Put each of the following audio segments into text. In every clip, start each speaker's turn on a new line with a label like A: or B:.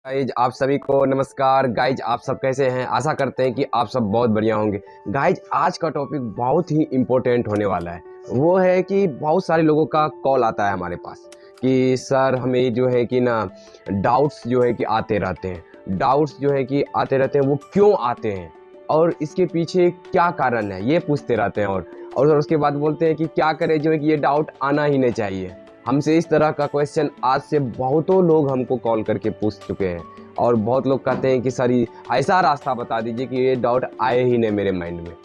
A: Guys आप सभी को नमस्कार। गाइज आप सब कैसे हैं? आशा करते हैं कि आप सब बहुत बढ़िया होंगे। गाइज आज का टॉपिक बहुत ही इम्पोर्टेंट होने वाला है। वो है कि बहुत सारे लोगों का कॉल आता है हमारे पास कि सर हमें जो है कि ना डाउट्स जो है कि आते रहते हैं। डाउट्स जो है कि आते रहते हैं, वो क्यों आते हैं और इसके पीछे क्या कारण है, ये पूछते रहते हैं। और उसके बाद बोलते हैं कि क्या करें, जो है कि ये डाउट आना ही नहीं चाहिए। हमसे इस तरह का क्वेश्चन आज से बहुतों लोग हमको कॉल करके पूछ चुके हैं और बहुत लोग कहते हैं कि सर ऐसा रास्ता बता दीजिए कि ये डाउट आए ही नहीं मेरे माइंड में।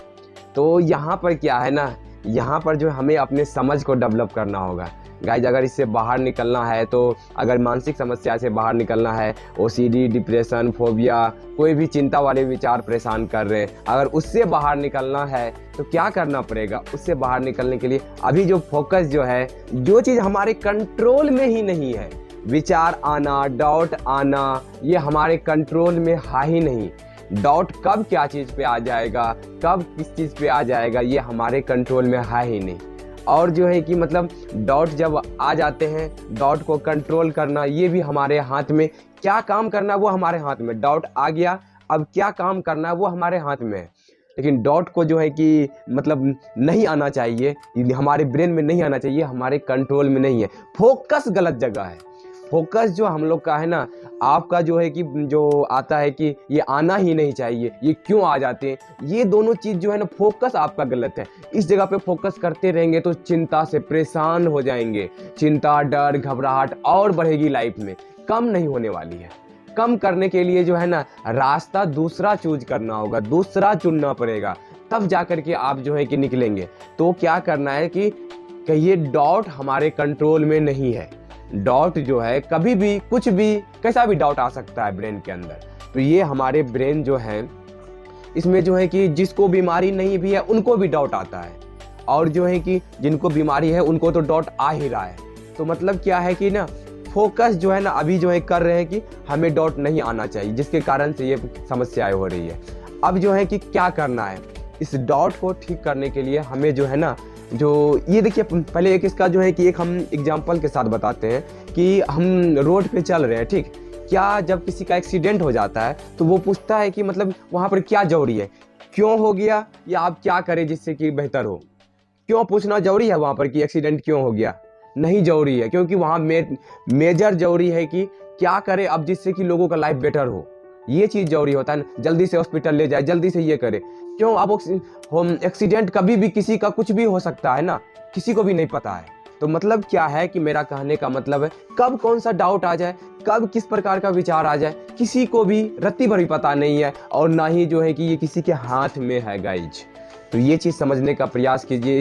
A: तो यहाँ पर क्या है ना, यहाँ पर जो हमें अपने समझ को डेवलप करना होगा। गाइज अगर इससे बाहर निकलना है, तो अगर मानसिक समस्या से बाहर निकलना है, ओसीडी, डिप्रेशन, फोबिया, कोई भी चिंता वाले विचार परेशान कर रहे हैं, अगर उससे बाहर निकलना है तो क्या करना पड़ेगा? उससे बाहर निकलने के लिए अभी जो फोकस जो है, जो चीज़ हमारे कंट्रोल में ही नहीं है, विचार आना, डाउट आना, ये हमारे कंट्रोल में है ही नहीं। डाउट कब क्या चीज़ पे आ जाएगा, कब किस चीज़ पे आ जाएगा, ये हमारे कंट्रोल में है ही नहीं। और जो है कि मतलब डाउट जब आ जाते हैं, डाउट को कंट्रोल करना ये भी हमारे हाथ में, क्या काम करना वो हमारे हाथ में। डाउट आ गया, अब क्या काम करना वो हमारे हाथ में है। लेकिन डाउट को जो है कि मतलब नहीं आना चाहिए, हमारे ब्रेन में नहीं आना चाहिए, हमारे कंट्रोल में नहीं है। फोकस गलत जगह है। फोकस जो हम लोग का है ना, आपका जो है कि जो आता है कि ये आना ही नहीं चाहिए, ये क्यों आ जाते हैं, ये दोनों चीज़ जो है ना, फोकस आपका गलत है। इस जगह पे फोकस करते रहेंगे तो चिंता से परेशान हो जाएंगे। चिंता, डर, घबराहट और बढ़ेगी लाइफ में, कम नहीं होने वाली है। कम करने के लिए जो है ना, रास्ता दूसरा चूज करना होगा, दूसरा चुनना पड़ेगा, तब जा कर के आप जो है कि निकलेंगे। तो क्या करना है कि ये डाउट हमारे कंट्रोल में नहीं है। डाउट जो है कभी भी, कुछ भी, कैसा भी डाउट आ सकता है ब्रेन के अंदर। तो ये हमारे ब्रेन जो है, इसमें जो है कि जिसको बीमारी नहीं भी है उनको भी डाउट आता है, और जो है कि जिनको बीमारी है उनको तो डाउट आ ही रहा है। तो मतलब क्या है कि ना, फोकस जो है ना अभी जो है कर रहे हैं कि हमें डाउट नहीं आना चाहिए, जिसके कारण से ये समस्याएं हो रही है। अब जो है कि क्या करना है, इस डाउट को ठीक करने के लिए हमें जो है ना, जो ये देखिए, पहले एक इसका जो है कि एक हम एग्जांपल के साथ बताते हैं कि हम रोड पे चल रहे हैं, ठीक। क्या जब किसी का एक्सीडेंट हो जाता है तो वो पूछता है कि मतलब वहाँ पर क्या जरूरी है, क्यों हो गया, या आप क्या करें जिससे कि बेहतर हो। क्यों पूछना जरूरी है वहाँ पर कि एक्सीडेंट क्यों हो गया? नहीं जरूरी है, क्योंकि वहाँ मेजर जरूरी है कि क्या करें अब जिससे कि लोगों का लाइफ बेटर हो। ये चीज़ जरूरी होता है, जल्दी से हॉस्पिटल ले जाए, जल्दी से ये करे। क्यों? अब एक्सीडेंट कभी भी किसी का कुछ भी हो सकता है ना, किसी को भी नहीं पता है। तो मतलब क्या है कि मेरा कहने का मतलब है, कब कौन सा डाउट आ जाए, कब किस प्रकार का विचार आ जाए, किसी को भी रत्ती भर भी पता नहीं है, और ना ही जो है कि ये किसी के हाथ में है गाइज। तो ये चीज़ समझने का प्रयास कीजिए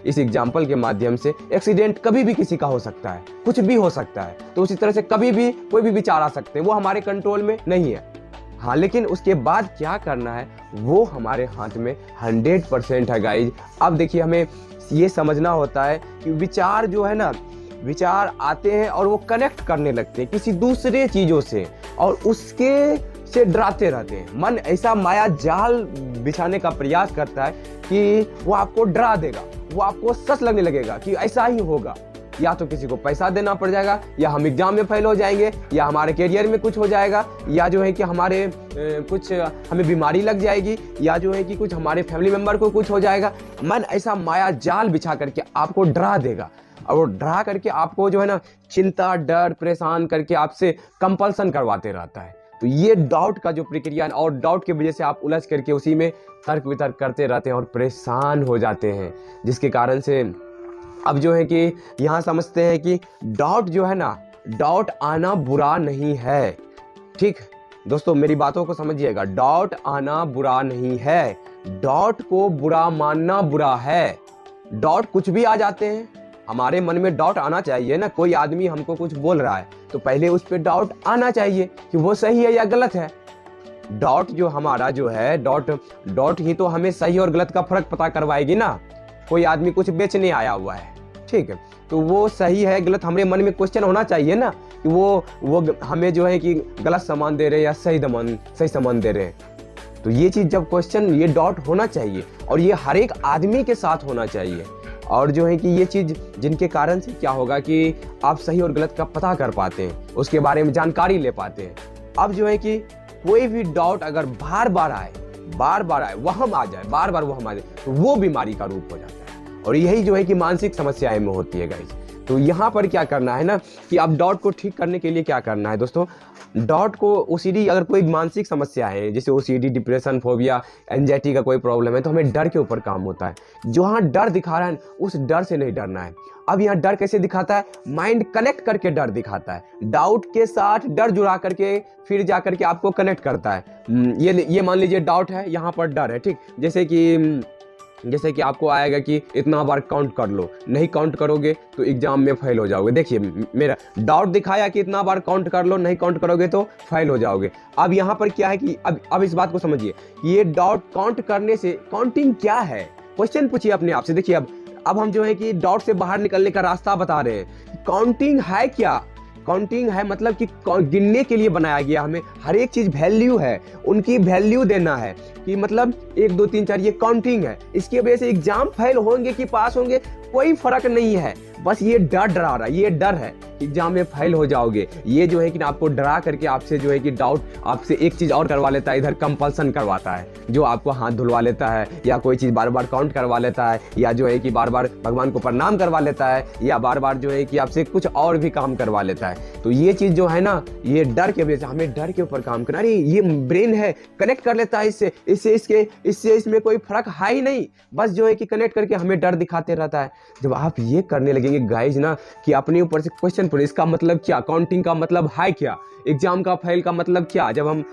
A: इस एग्जाम्पल के माध्यम से। एक्सीडेंट कभी भी किसी का हो सकता है, कुछ भी हो सकता है। तो उसी तरह से कभी भी कोई भी विचार आ सकते हैं, वो हमारे कंट्रोल में नहीं है। हाँ, लेकिन उसके बाद क्या करना है वो हमारे हाथ में 100% है गाइज। अब देखिए, हमें ये समझना होता है कि विचार जो है ना, विचार आते हैं और वो कनेक्ट करने लगते हैं किसी दूसरे चीज़ों से, और उसके से डराते रहते हैं। मन ऐसा माया जाल बिछाने का प्रयास करता है कि वो आपको डरा देगा, वो आपको सच लगने लगेगा कि ऐसा ही होगा। या तो किसी को पैसा देना पड़ जाएगा, या हम एग्जाम में फेल हो जाएंगे, या हमारे करियर में कुछ हो जाएगा, या जो है कि हमारे कुछ हमें बीमारी लग जाएगी, या जो है कि कुछ हमारे फैमिली मेंबर को कुछ हो जाएगा। मन ऐसा माया जाल बिछा करके आपको डरा देगा, और वो डरा करके आपको जो है ना चिंता, डर, परेशान करके आपसे कंपल्सन करवाते रहता है। तो ये डाउट का जो प्रक्रिया है, और डाउट की वजह से आप उलझ करके उसी में तर्क वितर्क करते रहते हैं और परेशान हो जाते हैं, जिसके कारण से अब जो है कि यहाँ समझते हैं कि डाउट जो है ना, डाउट आना बुरा नहीं है, ठीक दोस्तों, मेरी बातों को समझिएगा। डाउट आना बुरा नहीं है, डाउट को बुरा मानना बुरा है। डाउट कुछ भी आ जाते हैं, हमारे मन में डाउट आना चाहिए ना। कोई आदमी हमको कुछ बोल रहा है तो पहले उस पर डाउट आना चाहिए कि वो सही है या गलत है। डाउट जो हमारा जो है, डाउट ही तो हमें सही और गलत का फर्क पता करवाएगी ना। कोई आदमी कुछ बेचने आया हुआ है, ठीक है, तो वो सही है गलत, हमारे मन में क्वेश्चन होना चाहिए ना कि वो हमें जो है कि गलत सामान दे रहे हैं या सही सामान दे रहे हैं। तो ये चीज़ जब क्वेश्चन, ये डाउट होना चाहिए, और ये हर एक आदमी के साथ होना चाहिए। और जो है कि ये चीज़ जिनके कारण से क्या होगा कि आप सही और गलत का पता कर पाते हैं, उसके बारे में जानकारी ले पाते हैं। अब जो है कि कोई भी डाउट अगर बार बार आए, वहम आ जाए, बार बार वहम आ जाए, तो वो बीमारी का रूप हो जाता है। और यही जो है कि मानसिक समस्याएं में होती है गाइस। तो यहाँ पर क्या करना है ना कि अब डाउट को ठीक करने के लिए क्या करना है दोस्तों, डाउट को ओसीडी, अगर कोई मानसिक समस्या है जैसे ओसीडी, डिप्रेशन, फोबिया, एंजाइटी का कोई प्रॉब्लम है, तो हमें डर के ऊपर काम होता है। जहाँ डर दिखा रहा है उस डर से नहीं डरना है। अब यहाँ डर कैसे दिखाता है, माइंड कनेक्ट करके डर दिखाता है, डाउट के साथ डर जुड़ा करके फिर जा करके आपको कनेक्ट करता है। ये मान लीजिए डाउट है, यहाँ पर डर है, ठीक। जैसे कि आपको आएगा कि इतना बार काउंट कर लो, नहीं काउंट करोगे तो एग्जाम में फेल हो जाओगे। देखिए मेरा डाउट दिखाया कि इतना बार काउंट कर लो, नहीं काउंट करोगे तो फेल हो जाओगे। अब यहाँ पर क्या है कि अब इस बात को समझिए, ये डाउट काउंट करने से, काउंटिंग क्या है, क्वेश्चन पूछिए अपने आप से। देखिए अब हम जो है कि डाउट से बाहर निकलने का रास्ता बता रहे हैं। काउंटिंग है क्या, काउंटिंग है मतलब कि गिनने के लिए बनाया गया, हमें हर एक चीज वैल्यू है, उनकी वैल्यू देना है कि मतलब 1 2 3 4 ये काउंटिंग है। इसकी वजह से एग्जाम फेल होंगे कि पास होंगे कोई फर्क नहीं है, बस ये डर डरा रहा है, ये डर है एग्जाम में फेल हो जाओगे। ये जो है कि आपको डरा करके आपसे जो है कि डाउट आपसे एक चीज और करवा लेता है, इधर कंपल्सन करवाता है, जो आपको हाथ धुलवा लेता है, या कोई चीज बार बार काउंट करवा लेता है, या जो है कि बार बार भगवान को प्रणाम करवा लेता है, या बार बार जो है कि आपसे कुछ और भी काम करवा लेता है। तो ये चीज जो है ना, ये डर की वजह से हमें डर के ऊपर काम करना। अरे ये ब्रेन है, कनेक्ट कर लेता है इससे इसमें कोई फर्क है ही नहीं, बस जो है कि कनेक्ट करके हमें डर दिखाते रहता है। जब आप ये करने लगेंगे गाइज ना कि अपने ऊपर से क्वेश्चन पूछे, इसका मतलब क्या, काउंटिंग का मतलब है क्या, एग्जाम का फेल का मतलब क्या। जब हम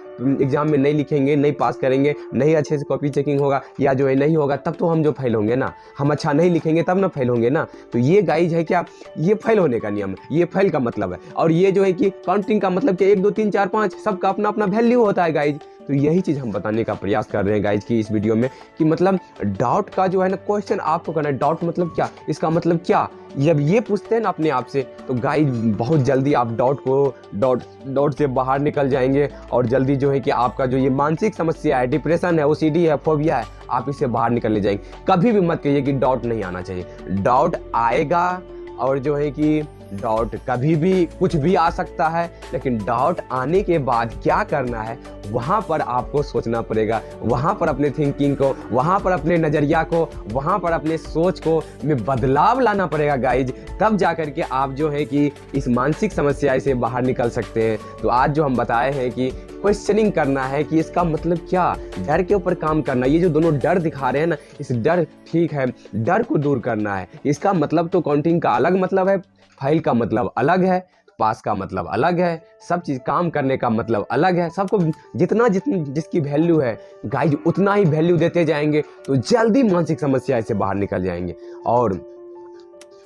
A: एग्जाम में नहीं लिखेंगे, नहीं पास करेंगे, नहीं अच्छे से कॉपी चेकिंग होगा, या जो है नहीं होगा, तब तो हम जो फेल होंगे ना, हम अच्छा नहीं लिखेंगे तब ना फेल होंगे ना। तो ये गाइज है क्या, ये फेल होने का नियम है, ये फेल का मतलब है। और ये जो है कि काउंटिंग का मतलब कि 1 2 3 4 5 सबका अपना अपना वैल्यू होता है गाइज। तो यही चीज़ हम बताने का प्रयास कर रहे हैं गाइज की इस वीडियो में, कि मतलब डाउट का जो है ना क्वेश्चन आपको करना है, डाउट मतलब क्या, इसका मतलब क्या। जब ये पूछते हैं ना अपने आप से, तो गाइज बहुत जल्दी आप डाउट से बाहर निकल जाएंगे, और जल्दी जो है कि आपका जो ये मानसिक समस्या है, डिप्रेशन है, ओसीडी है, फोबिया है, आप इससे बाहर निकल ले जाएंगे। कभी भी मत कहिए कि डाउट नहीं आना चाहिए, डाउट आएगा, और जो है कि डाउट कभी भी कुछ भी आ सकता है, लेकिन डाउट आने के बाद क्या करना है, वहाँ पर आपको सोचना पड़ेगा, वहाँ पर अपने थिंकिंग को, वहाँ पर अपने नज़रिया को, वहाँ पर अपने सोच को में बदलाव लाना पड़ेगा गाइज। तब जा कर के आप जो है कि इस मानसिक समस्या से बाहर निकल सकते हैं। तो आज जो हम बताए हैं कि क्वेश्चनिंग करना है कि इसका मतलब क्या, डर के ऊपर काम करना। ये जो दोनों डर दिखा रहे हैं ना, इस डर, ठीक है, डर को दूर करना है। इसका मतलब तो काउंटिंग का अलग मतलब है, फाइल का मतलब अलग है, पास का मतलब अलग है, सब चीज़ काम करने का मतलब अलग है। सबको जितना जिसकी वैल्यू है गाइज उतना ही वैल्यू देते जाएंगे, तो जल्दी मानसिक समस्या से बाहर निकल जाएंगे। और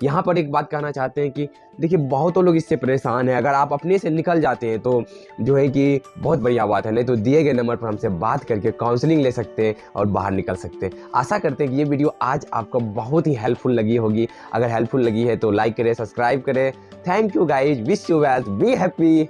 A: यहाँ पर एक बात कहना चाहते हैं कि देखिए बहुत लोग इससे परेशान हैं, अगर आप अपने से निकल जाते हैं तो जो है कि बहुत बढ़िया बात है, नहीं तो दिए गए नंबर पर हमसे बात करके काउंसलिंग ले सकते हैं और बाहर निकल सकते हैं। आशा करते हैं कि ये वीडियो आज आपको बहुत ही हेल्पफुल लगी होगी। अगर हेल्पफुल लगी है तो लाइक करें, सब्सक्राइब करें। Thank you guys, wish you well, be happy.